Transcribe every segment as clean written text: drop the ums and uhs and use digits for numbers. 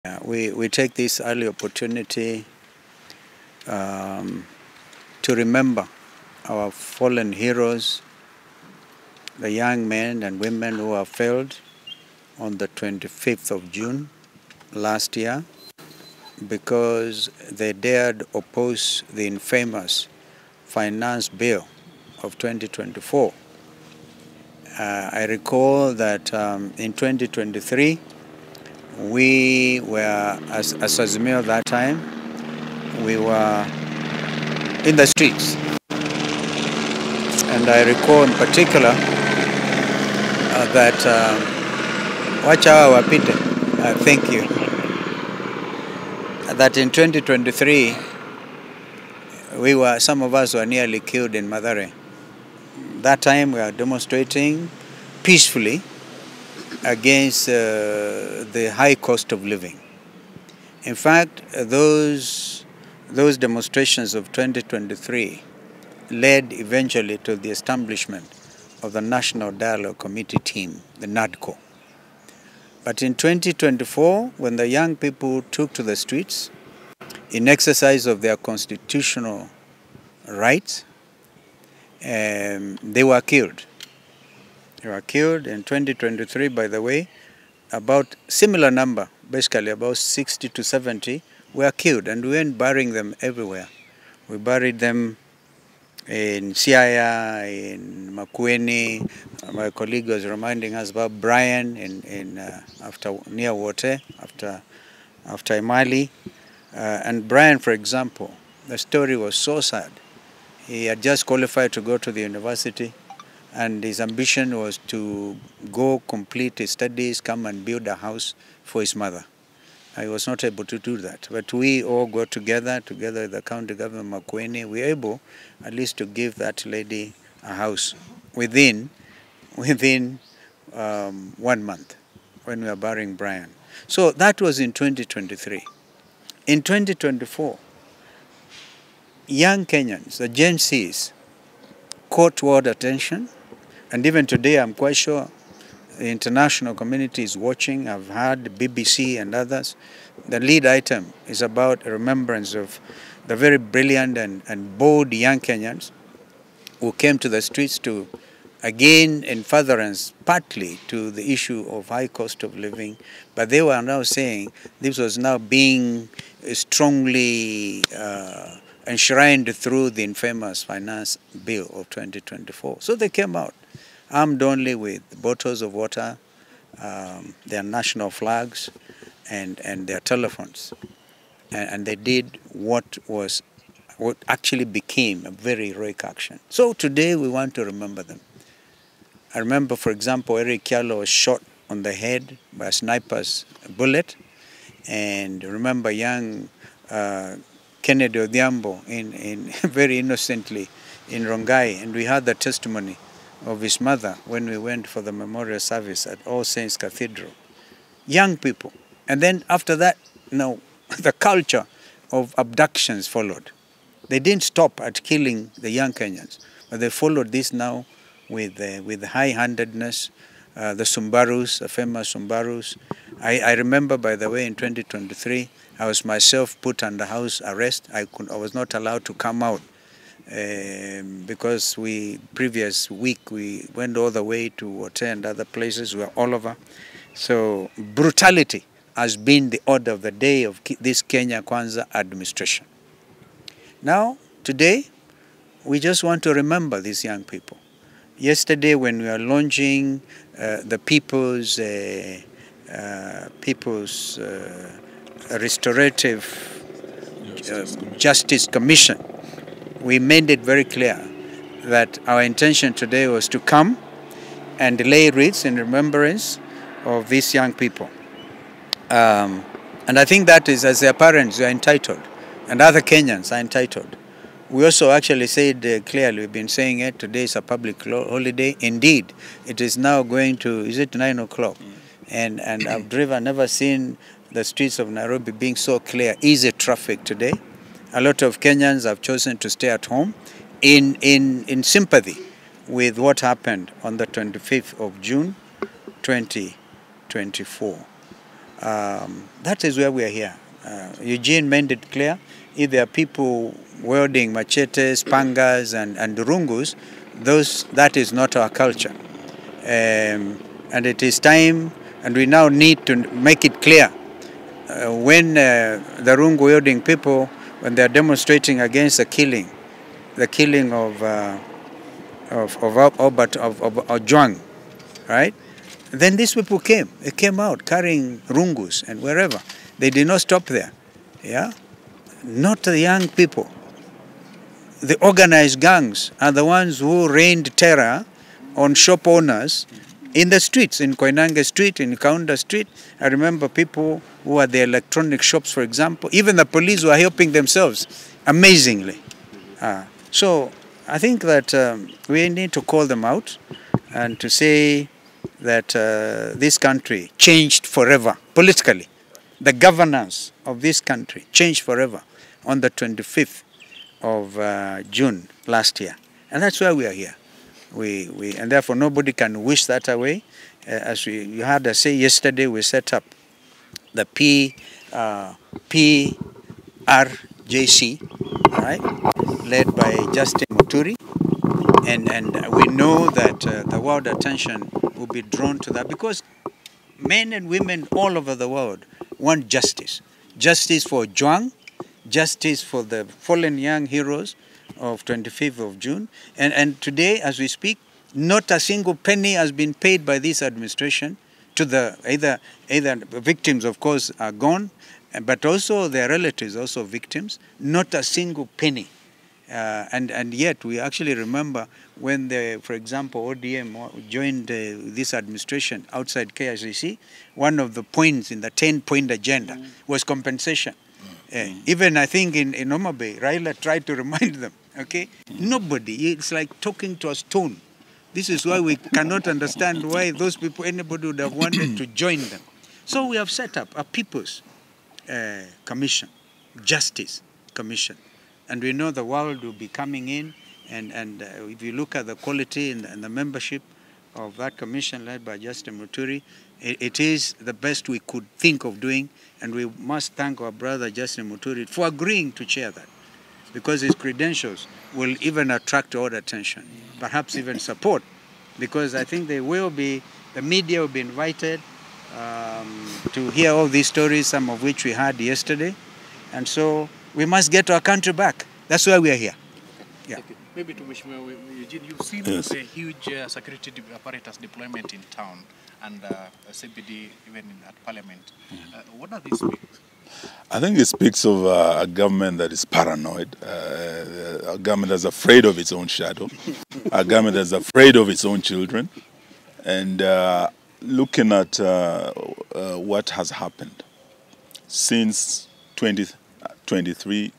We take this early opportunity to remember our fallen heroes, the young men and women who have failed on the 25th of June last year because they dared oppose the infamous finance bill of 2024. I recall that in 2023, we were, as Azimio at that time, we were in the streets. And I recall in particular that, Wachawa Wapite, thank you, that in 2023, some of us were nearly killed in Mathare. That time we were demonstrating peacefully against the high cost of living. In fact, those demonstrations of 2023 led eventually to the establishment of the National Dialogue Committee team, the NADCO. But in 2024, when the young people took to the streets in exercise of their constitutional rights, they were killed. They were killed in 2023, by the way. About similar number, basically about 60 to 70, were killed, and we went burying them everywhere. We buried them in Siaya, in Makueni. My colleague was reminding us about Brian near Wote, after Imali. And Brian, for example, the story was so sad. He had just qualified to go to the university, and his ambition was to go complete his studies, come and build a house for his mother. I was not able to do that, but we all got together with the county government, Makueni. We were able at least to give that lady a house within 1 month when we were burying Brian. So that was in 2023. In 2024, young Kenyans, the Gen Zs, caught world attention, and even today I'm quite sure the international community is watching. I've heard the BBC and others. The lead item is about a remembrance of the very brilliant and bold young Kenyans who came to the streets to, again, in furtherance partly to the issue of high cost of living, but they were now saying this was now being strongly enshrined through the infamous finance bill of 2024. So they came out, armed only with bottles of water, their national flags, and their telephones. And they did what actually became a very heroic action. So today we want to remember them. I remember, for example, Eric Kyalo was shot on the head by a sniper's bullet. And remember young Kennedy Odhiambo very innocently in Rongai. And we had the testimony of his mother when we went for the memorial service at All Saints Cathedral. Young people. And then after that, the culture of abductions followed. They didn't stop at killing the young Kenyans, but they followed this now with high-handedness. The Sumbarus, the famous Sumbarus. I remember, by the way, in 2023, I was myself put under house arrest. I was not allowed to come out because previous week we went all the way to Wote and other places. We were all over. So brutality has been the order of the day of this Kenya Kwanza administration. Now, today, we just want to remember these young people. Yesterday, when we were launching the People's Restorative Justice Commission, we made it very clear that our intention today was to come and lay wreaths in remembrance of these young people. And I think that is, as their parents, they are entitled, and other Kenyans are entitled. We also actually said clearly, we've been saying it, today is a public holiday. Indeed, it is now going to, is it 9 o'clock? And I've never seen the streets of Nairobi being so clear, easy traffic today. A lot of Kenyans have chosen to stay at home in sympathy with what happened on the 25th of June, 2024. That is where we are here. Eugene made it clear, if there are people wielding machetes, pangas, and rungus, that is not our culture. And it is time, and we now need to make it clear when the rungu wielding people, when they are demonstrating against the killing of Ojwang, right? Then these people came. They came out carrying rungus and wherever. They did not stop there. Yeah, not the young people. The organized gangs are the ones who rained terror on shop owners in the streets, in Koinange Street, in Kaunda Street. I remember people who had the electronic shops, for example. Even the police were helping themselves, amazingly. So I think that we need to call them out and to say that this country changed forever, politically. The governance of this country changed forever on the 25th of June last year. And that's why we are here. And therefore nobody can wish that away. As you heard us say yesterday, we set up the PRJC, right, led by Justin Muturi. And we know that the world attention will be drawn to that because men and women all over the world want justice. Justice for Ojwang, justice for the fallen young heroes of 25th of June. And today, as we speak, not a single penny has been paid by this administration to the either victims, of course, are gone, but also their relatives, also victims. Not a single penny. And yet we actually remember when, for example, ODM joined this administration outside KICC, one of the points in the 10-point agenda was compensation. Even I think in Homa Bay, Raila tried to remind them, okay? Nobody, it's like talking to a stone. This is why we cannot understand why those people, anybody would have wanted to join them. So we have set up a People's Commission, Justice Commission. And we know the world will be coming in, and if you look at the quality and the membership of that commission led by Justin Muturi, it is the best we could think of doing, and we must thank our brother Justin Muturi for agreeing to chair that, because his credentials will even attract all attention, perhaps even support, because I think the media will be invited to hear all these stories, some of which we heard yesterday, and so we must get our country back. That's why we are here. Yeah. Okay. Maybe to wish Eugene, you've seen the huge security apparatus deployment in town and CBD even at Parliament. What does this speak? I think it speaks of a government that is paranoid, a government that's afraid of its own shadow, a government that's afraid of its own children, and looking at what has happened since 2023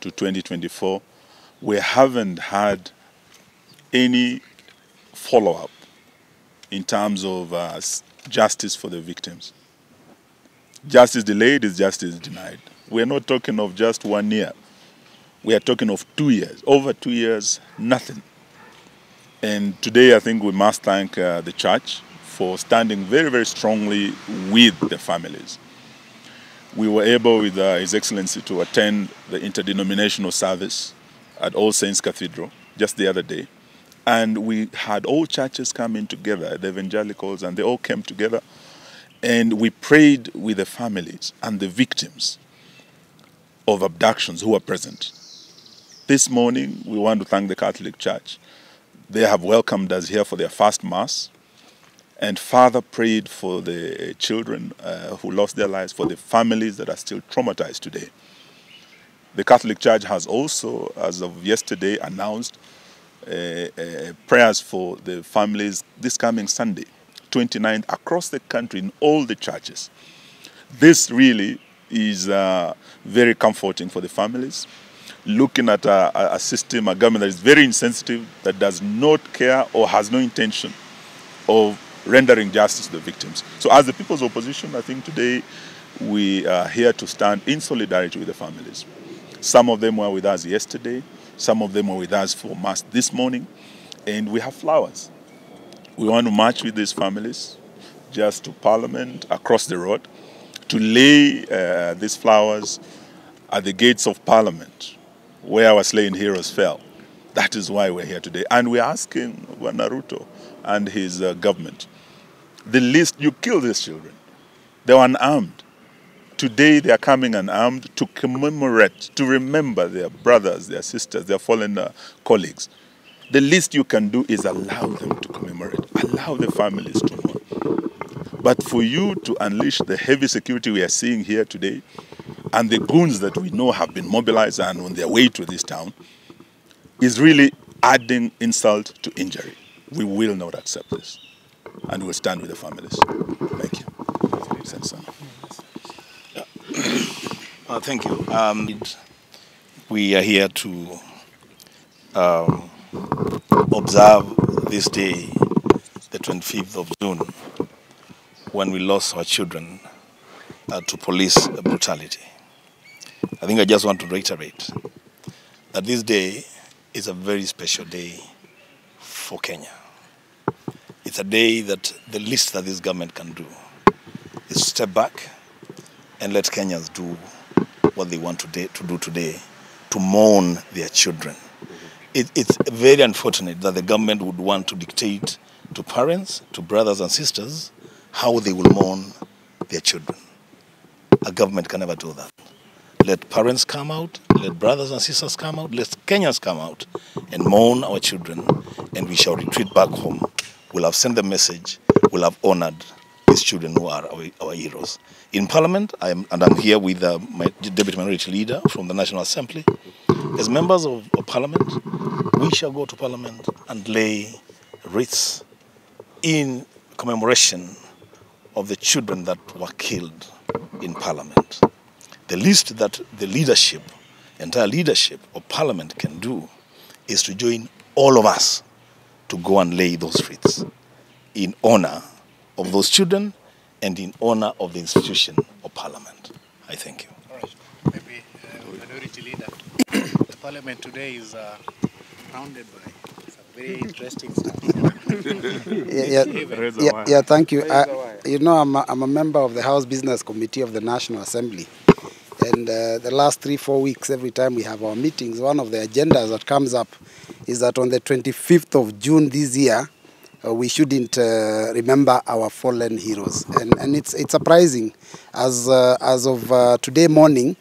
to 2024, we haven't had any follow-up in terms of justice for the victims. Justice delayed is justice denied. We're not talking of just 1 year. We are talking of 2 years. Over 2 years, nothing. And today I think we must thank the church for standing very, very strongly with the families. We were able, with His Excellency, to attend the interdenominational service at All Saints Cathedral just the other day. And we had all churches come in together, the evangelicals, and they all came together. And we prayed with the families and the victims of abductions who were present. This morning, we want to thank the Catholic Church. They have welcomed us here for their first Mass. And Father prayed for the children who lost their lives, for the families that are still traumatized today. The Catholic Church has also, as of yesterday, announced prayers for the families this coming Sunday, 29th, across the country in all the churches. This really is very comforting for the families. Looking at a system, a government that is very insensitive, that does not care or has no intention of rendering justice to the victims. So as the People's Opposition, I think today we are here to stand in solidarity with the families. Some of them were with us yesterday, some of them were with us for Mass this morning, and we have flowers. We want to march with these families just to Parliament, across the road, to lay these flowers at the gates of Parliament, where our slain heroes fell. That is why we're here today. And we're asking Ruto and his government, the least, you kill these children. They were unarmed. Today they are coming unarmed to commemorate, to remember their brothers, their sisters, their fallen colleagues. The least you can do is allow them to commemorate, allow the families to mourn. But for you to unleash the heavy security we are seeing here today, and the goons that we know have been mobilized and on their way to this town, is really adding insult to injury. We will not accept this, and we'll stand with the families. Thank you. Thank you. We are here to observe this day, the 25th of June, when we lost our children to police brutality. I think I just want to reiterate that this day is a very special day for Kenya. It's a day that the least that this government can do is step back and let Kenyans do what they want to do today, to mourn their children. It's very unfortunate that the government would want to dictate to parents, to brothers and sisters, how they will mourn their children. A government can never do that. Let parents come out, let brothers and sisters come out, let Kenyans come out and mourn our children, and we shall retreat back home. We'll have sent the message, we'll have honored these children who are our heroes. In Parliament, I'm here with my Deputy Minority Leader from the National Assembly. As members of Parliament, we shall go to Parliament and lay wreaths in commemoration of the children that were killed in Parliament. The least that the leadership, entire leadership of Parliament can do is to join all of us to go and lay those wreaths in honor of those children and in honor of the institution of Parliament. I thank you. All right. Maybe Minority Leader. The Parliament today is surrounded by some very interesting stuff. Thank you. You know, I'm a member of the House Business Committee of the National Assembly. And the last 3-4 weeks, every time we have our meetings, one of the agendas that comes up is that on the 25th of June this year, we shouldn't remember our fallen heroes. And it's surprising, as of today morning,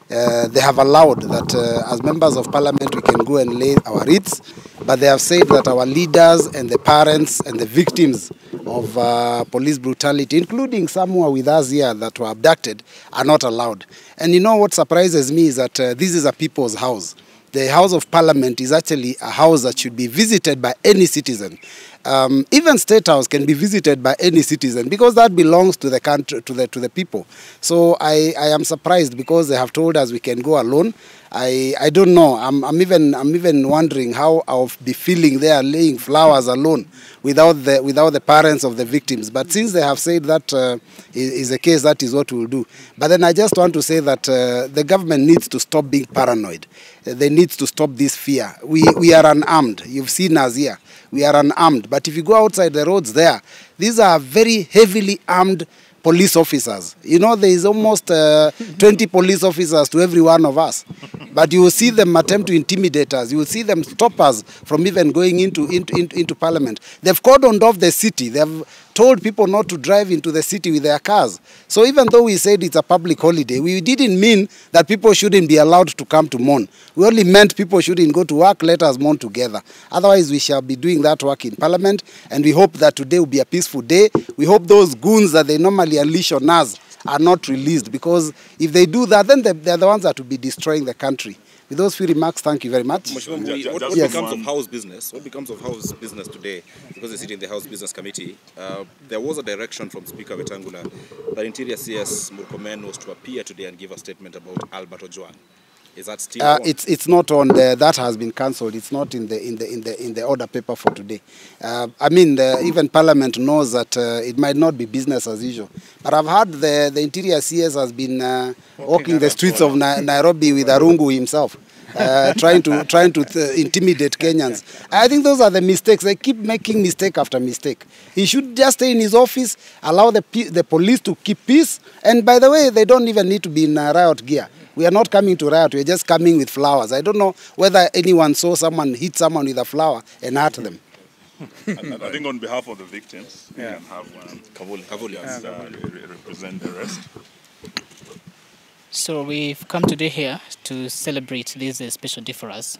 they have allowed that as members of Parliament we can go and lay our wreaths, but they have said that our leaders and the parents and the victims of police brutality, including some who are with us here that were abducted, are not allowed. And you know what surprises me is that this is a people's house. The House of Parliament is actually a house that should be visited by any citizen. Even State House can be visited by any citizen because that belongs to the country, to the people. So I am surprised because they have told us we can go alone. I don't know. I'm even wondering how I'll be feeling there laying flowers alone without the parents of the victims. But since they have said that is the case, that is what we'll do. But then I just want to say that the government needs to stop being paranoid. They need to stop this fear. We are unarmed. You've seen us here. We are unarmed. But if you go outside the roads there, these are very heavily armed police officers. You know, there is almost 20 police officers to every one of us. But you will see them attempt to intimidate us. You will see them stop us from even going into Parliament. They've cordoned off the city. They've told people not to drive into the city with their cars. So even though we said it's a public holiday, we didn't mean that people shouldn't be allowed to come to mourn. We only meant people shouldn't go to work, let us mourn together. Otherwise, we shall be doing that work in Parliament, and we hope that today will be a peaceful day. We hope those goons that they normally unleash on us are not released, because if they do that, then they're the ones that will be destroying the country. With those few remarks, thank you very much. What becomes of House business? What becomes of House business today? Because they sit in the House Business Committee. There was a direction from Speaker Wetangula that Interior CS Murkomen was to appear today and give a statement about Albert Ojwang. Is that still on? It's not on the, that has been cancelled. It's not in the order paper for today. I mean, even Parliament knows that it might not be business as usual. But I've heard the Interior CS has been walking the streets of Nairobi with Arungu himself, trying to intimidate Kenyans. I think those are the mistakes. They keep making mistake after mistake. He should just stay in his office, allow the police to keep peace. And by the way, they don't even need to be in riot gear. We are not coming to riot, we are just coming with flowers. I don't know whether anyone saw someone hit someone with a flower and hurt them. I think on behalf of the victims, we can have Kavuli. represent the rest. So we've come today here to celebrate this special day for us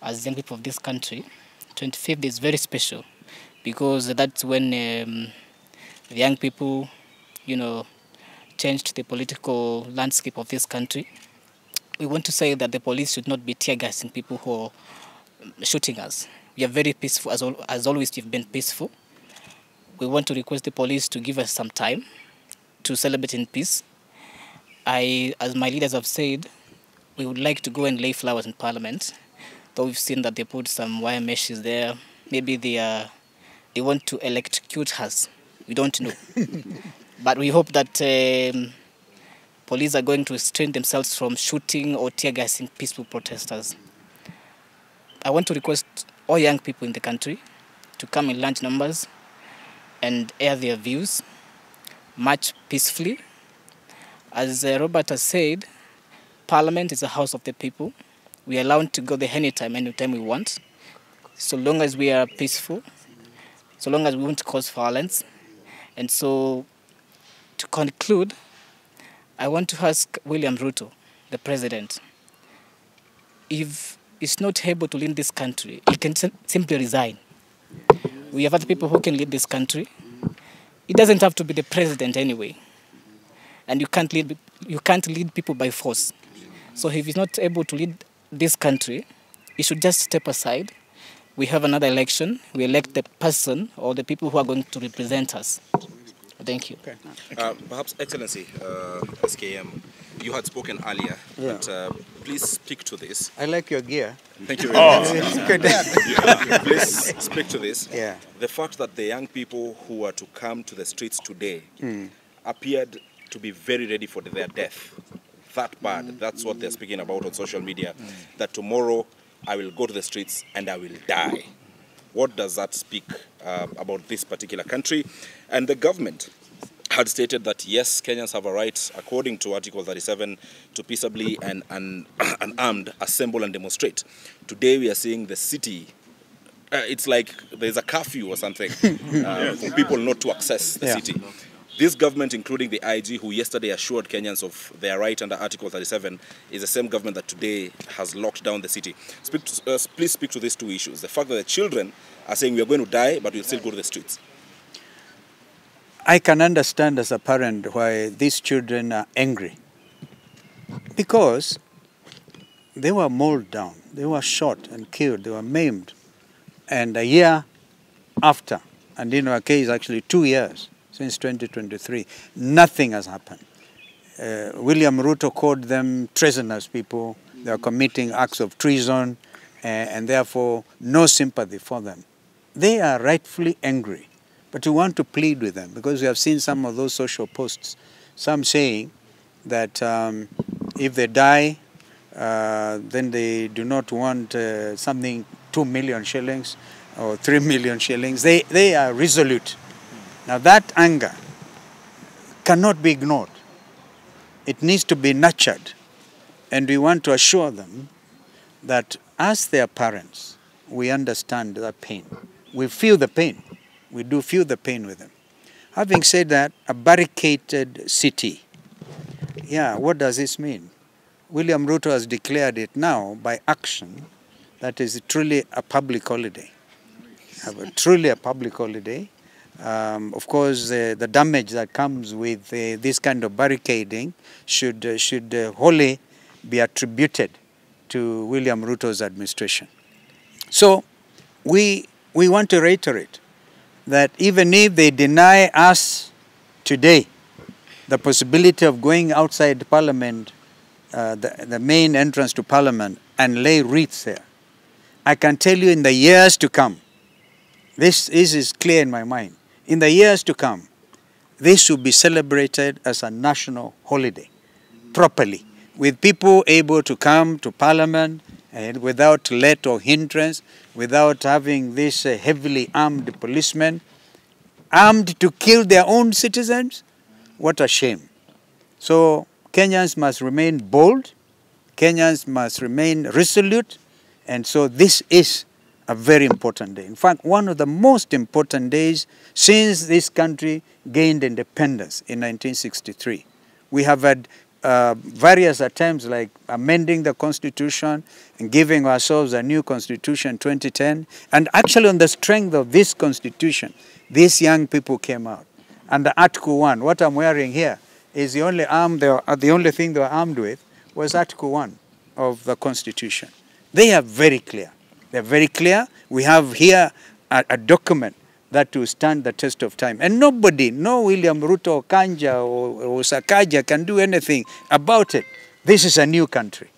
as young people of this country. 25th is very special because that's when the young people, changed the political landscape of this country. We want to say that the police should not be tear gassing people who are shooting us. We are very peaceful, as always we've been peaceful. We want to request the police to give us some time to celebrate in peace. As my leaders have said, we would like to go and lay flowers in Parliament, though we've seen that they put some wire meshes there. Maybe they want to electrocute us. We don't know. But we hope that police are going to restrain themselves from shooting or tear gassing peaceful protesters. I want to request all young people in the country to come in large numbers and air their views, march peacefully. As Robert has said, Parliament is a house of the people. We are allowed to go there anytime we want, so long as we are peaceful, so long as we won't cause violence. And so, to conclude, I want to ask William Ruto, the president, if he's not able to lead this country, he can simply resign. We have other people who can lead this country. He doesn't have to be the president anyway. And you can't lead people by force. So if he's not able to lead this country, he should just step aside. We have another election. We elect the person or the people who are going to represent us. Thank you. Okay. Perhaps, Excellency, SKM, you had spoken earlier, but please speak to this. I like your gear. Thank you very much. Please speak to this. Yeah. The fact that the young people who are to come to the streets today appeared to be very ready for their death. That bad. That's what they're speaking about on social media. That tomorrow I will go to the streets and I will die. What does that speak about this particular country? And the government had stated that, yes, Kenyans have a right, according to Article 37, to peaceably and unarmed assemble and demonstrate. Today we are seeing the city, it's like there's a curfew or something for people not to access the city. This government, including the IG, who yesterday assured Kenyans of their right under Article 37, is the same government that today has locked down the city. Please speak to these two issues. The fact that the children are saying we are going to die, but we'll still go to the streets. I can understand as a parent why these children are angry. Because they were mauled down, they were shot and killed, they were maimed. And a year after, and in our case actually 2 years, since 2023, nothing has happened. William Ruto called them treasonous people. They are committing acts of treason and therefore no sympathy for them. They are rightfully angry, but we want to plead with them because we have seen some of those social posts, some saying that if they die, then they do not want something 2 million shillings or 3 million shillings. They are resolute. Now that anger cannot be ignored. It needs to be nurtured. And we want to assure them that as their parents, we understand their pain. We feel the pain. We do feel the pain with them. Having said that, a barricaded city, what does this mean? William Ruto has declared it now by action that is truly a public holiday. Truly a public holiday. Of course, the damage that comes with this kind of barricading should wholly be attributed to William Ruto's administration. So we want to reiterate that even if they deny us today the possibility of going outside Parliament the main entrance to Parliament and lay wreaths there, I can tell you in the years to come, this is clear in my mind, in the years to come, this should be celebrated as a national holiday, properly, with people able to come to Parliament and without let or hindrance, without having these heavily armed policemen, armed to kill their own citizens. What a shame. So Kenyans must remain bold, Kenyans must remain resolute, and so this is a very important day. In fact, one of the most important days since this country gained independence in 1963. We have had various attempts like amending the constitution and giving ourselves a new constitution in 2010. And actually on the strength of this constitution, these young people came out. And the Article 1, what I'm wearing here, is the only thing they were armed with was Article 1 of the constitution. They are very clear. They're very clear. We have here a document that will stand the test of time. And nobody, no William Ruto or Kanja or Sakaja can do anything about it. This is a new country.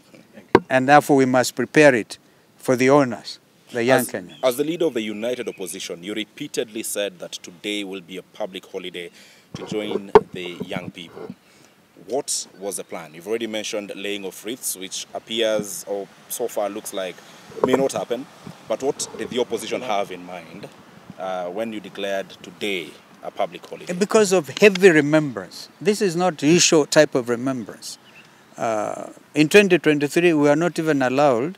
And therefore we must prepare it for the owners, the young Kenyans. As the leader of the united opposition, you repeatedly said that today will be a public holiday to join the young people. What was the plan? You've already mentioned laying of wreaths, which appears, or so far looks like, may not happen. But what did the opposition have in mind when you declared today a public holiday? Because of heavy remembrance. This is not the usual type of remembrance. In 2023, we are not even allowed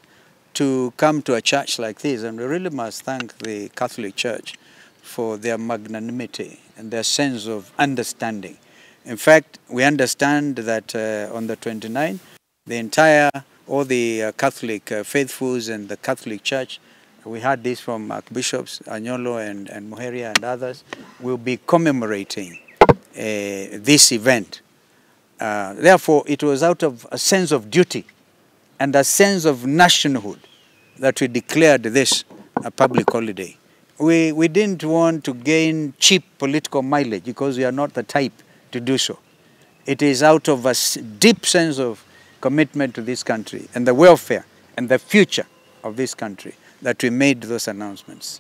to come to a church like this, and we really must thank the Catholic Church for their magnanimity and their sense of understanding. In fact, we understand that on the 29th, all the Catholic faithfuls and the Catholic Church, we heard this from Archbishops Anyolo and Muheria and others, will be commemorating this event. Therefore, it was out of a sense of duty and a sense of nationhood that we declared this a public holiday. We didn't want to gain cheap political mileage because we are not the type to do so. It is out of a deep sense of commitment to this country and the welfare and the future of this country that we made those announcements.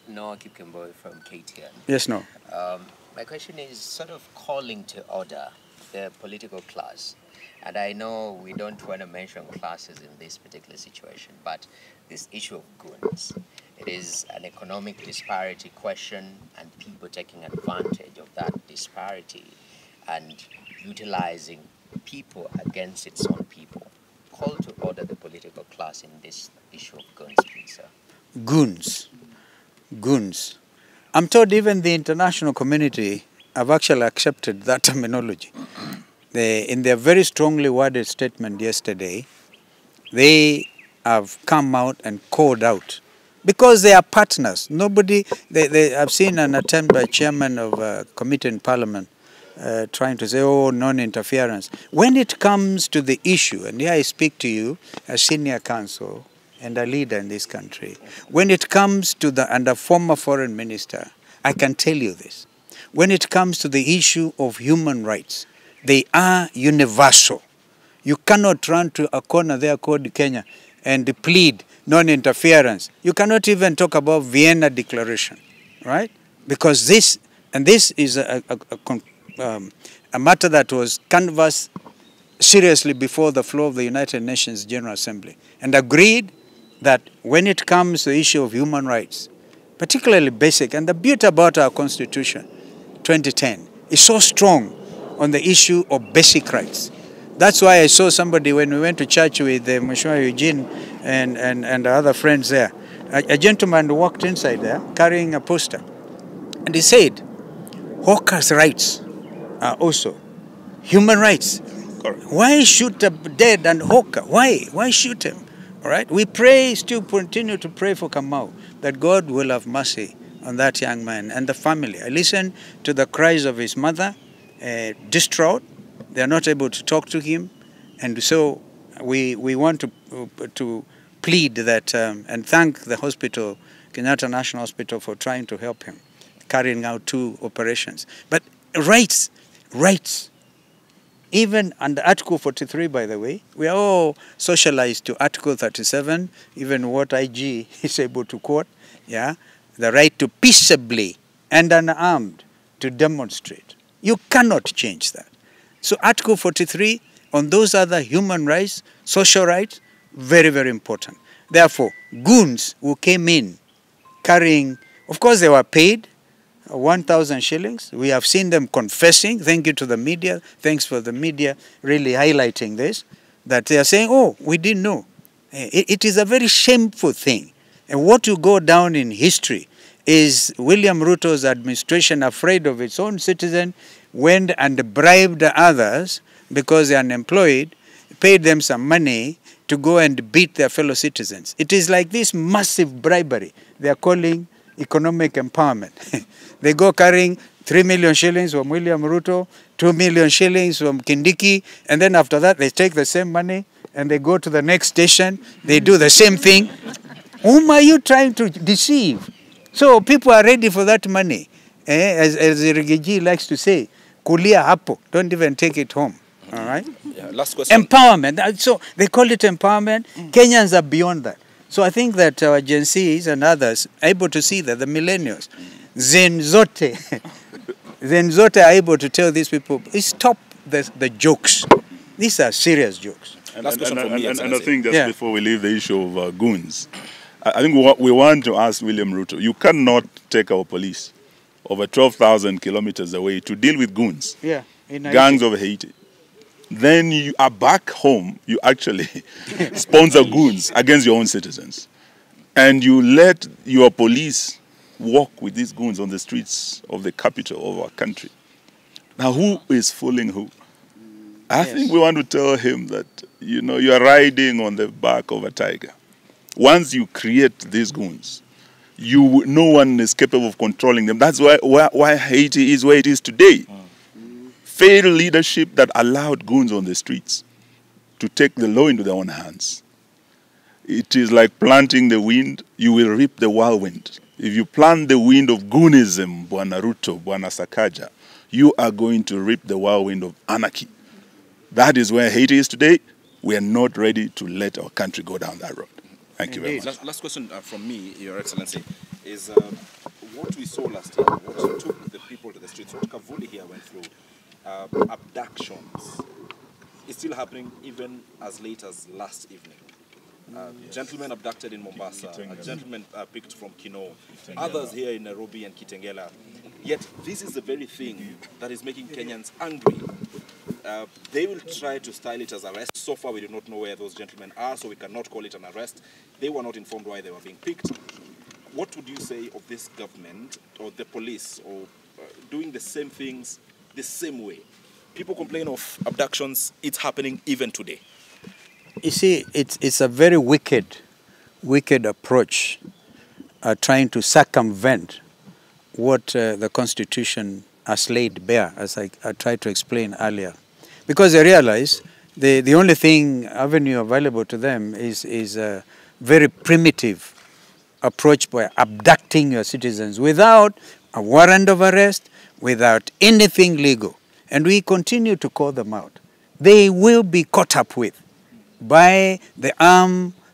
Noah Kipkemboy from KTN. Yes, no. My question is sort of calling to order the political class. And I know we don't want to mention classes in this particular situation, but this issue of goons, it is an economic disparity question and people taking advantage of that disparity and utilizing people against its own people. Call to order the political class in this issue of goons, please, sir. Goons. Goons. I'm told even the international community have actually accepted that terminology. In their very strongly worded statement yesterday, they have come out and called out because they are partners. I've seen an attempt by chairman of a committee in Parliament trying to say, oh, non-interference. When it comes to the issue, and here I speak to you as senior counsel and a leader in this country, when it comes to and a former foreign minister, I can tell you this. When it comes to the issue of human rights, they are universal. You cannot run to a corner there called Kenya and plead non-interference. You cannot even talk about Vienna Declaration, right? Because this is a matter that was canvassed seriously before the floor of the United Nations General Assembly and agreed that when it comes to the issue of human rights, particularly basic, and the beauty about our Constitution, 2010, is so strong on the issue of basic rights. That's why I saw somebody when we went to church with Musyoka Eugene and other friends there. A gentleman walked inside there carrying a poster. And he said, hawkers' rights are also human rights. Correct. Why shoot a dead and hawker? Why? Why shoot him? All right? We still continue to pray for Kamau, that God will have mercy on that young man and the family. I listened to the cries of his mother, distraught. They are not able to talk to him. And so we want to plead that and thank the hospital, Kenyatta National Hospital, for trying to help him, carrying out 2 operations. But rights even under Article 43, by the way, we are all socialized to Article 37, even what IG is able to quote, yeah, the right to peaceably and unarmed to demonstrate. You cannot change that. So Article 43, on those other human rights, social rights, very, very important. Therefore, goons who came in carrying, of course they were paid 1,000 shillings. We have seen them confessing. Thank you to the media. Thanks for the media really highlighting this, that they are saying, oh, we didn't know. It is a very shameful thing. And what will go down in history is William Ruto's administration, afraid of its own citizen, went and bribed others because they are unemployed, paid them some money to go and beat their fellow citizens. It is like this massive bribery they are calling economic empowerment. They go carrying 3 million shillings from William Ruto, 2 million shillings from Kindiki, and then after that they take the same money and they go to the next station, they do the same thing. Whom are you trying to deceive? So people are ready for that money. As Rigiji likes to say, kulia hapo, don't even take it home. All right? Yeah, last question. Empowerment. So they call it empowerment. Kenyans are beyond that. So I think that our Gen Zs and others are able to see that the millennials, Zen Zote are able to tell these people, stop the jokes. These are serious jokes. And I think just before we leave the issue of goons, I think we want to ask William Ruto, you cannot take our police over 12,000 kilometers away to deal with goons, gangs of Haiti. Then you are back home, you actually sponsor goons against your own citizens. And you let your police walk with these goons on the streets of the capital of our country. Now, who is fooling who? I think we want to tell him that, you know, you are riding on the back of a tiger. Once you create these goons, no one is capable of controlling them. That's why Haiti is where it is today. Failed leadership that allowed goons on the streets to take the law into their own hands. It is like planting the wind, you will reap the whirlwind. If you plant the wind of goonism, Bwana Ruto, Bwana Sakaja, you are going to reap the whirlwind of anarchy. That is where Haiti is today. We are not ready to let our country go down that road. Thank you very much. Last question from me, Your Excellency, is what we saw last year, what took the people to the streets, what Kavuli here went through, abductions, is still happening even as late as last evening. Gentlemen abducted in Mombasa, a gentleman picked from Kino, others here in Nairobi and Kitengela. Yet this is the very thing that is making Kenyans angry. They will try to style it as arrest. So far we do not know where those gentlemen are, so we cannot call it an arrest. They were not informed why they were being picked. What would you say of this government or the police or doing the same things the same way? People complain of abductions, it's happening even today. You see, it's a very wicked approach, trying to circumvent what the Constitution has laid bare, as I tried to explain earlier. Because they realize the only avenue available to them is a very primitive approach by abducting your citizens without a warrant of arrest, without anything legal. And we continue to call them out. They will be caught up with by the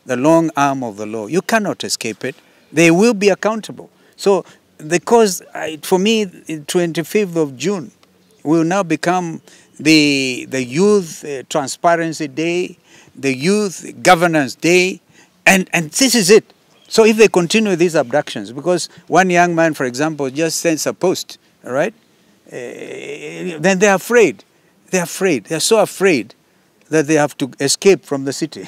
long arm of the law. You cannot escape it. They will be accountable. So, because for me, 25th of June will now become the Youth Transparency Day, the Youth Governance Day, and this is it. So if they continue these abductions, because one young man, for example, just sends a post, all right, then they're afraid. They're afraid. They're so afraid that they have to escape from the city.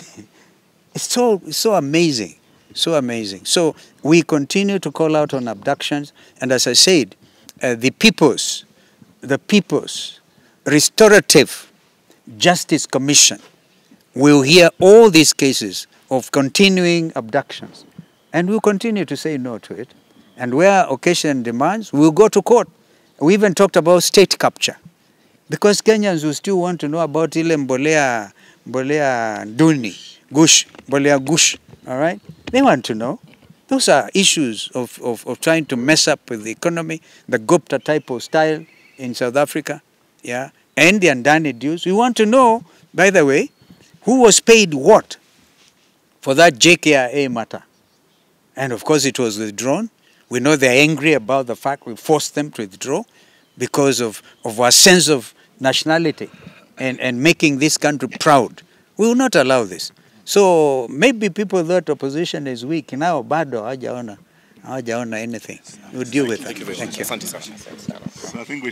It's so amazing. So amazing. So we continue to call out on abductions. And as I said, the People's Restorative Justice Commission will hear all these cases of continuing abductions. And we'll continue to say no to it. And where occasion demands, we'll go to court. We even talked about state capture. Because Kenyans will still want to know about ile mbolea duni, mbolea gush, all right? They want to know. Those are issues of trying to mess up with the economy, the Gupta type of style in South Africa, yeah? and the Andani dues. We want to know, by the way, who was paid what for that JKIA matter. And of course it was withdrawn. We know they're angry about the fact we forced them to withdraw because of our sense of nationality and making this country proud. We will not allow this. So maybe people thought opposition is weak. Now bado hawajaona anything. We'll deal with that. Thank you very much. Asante sana. So I think we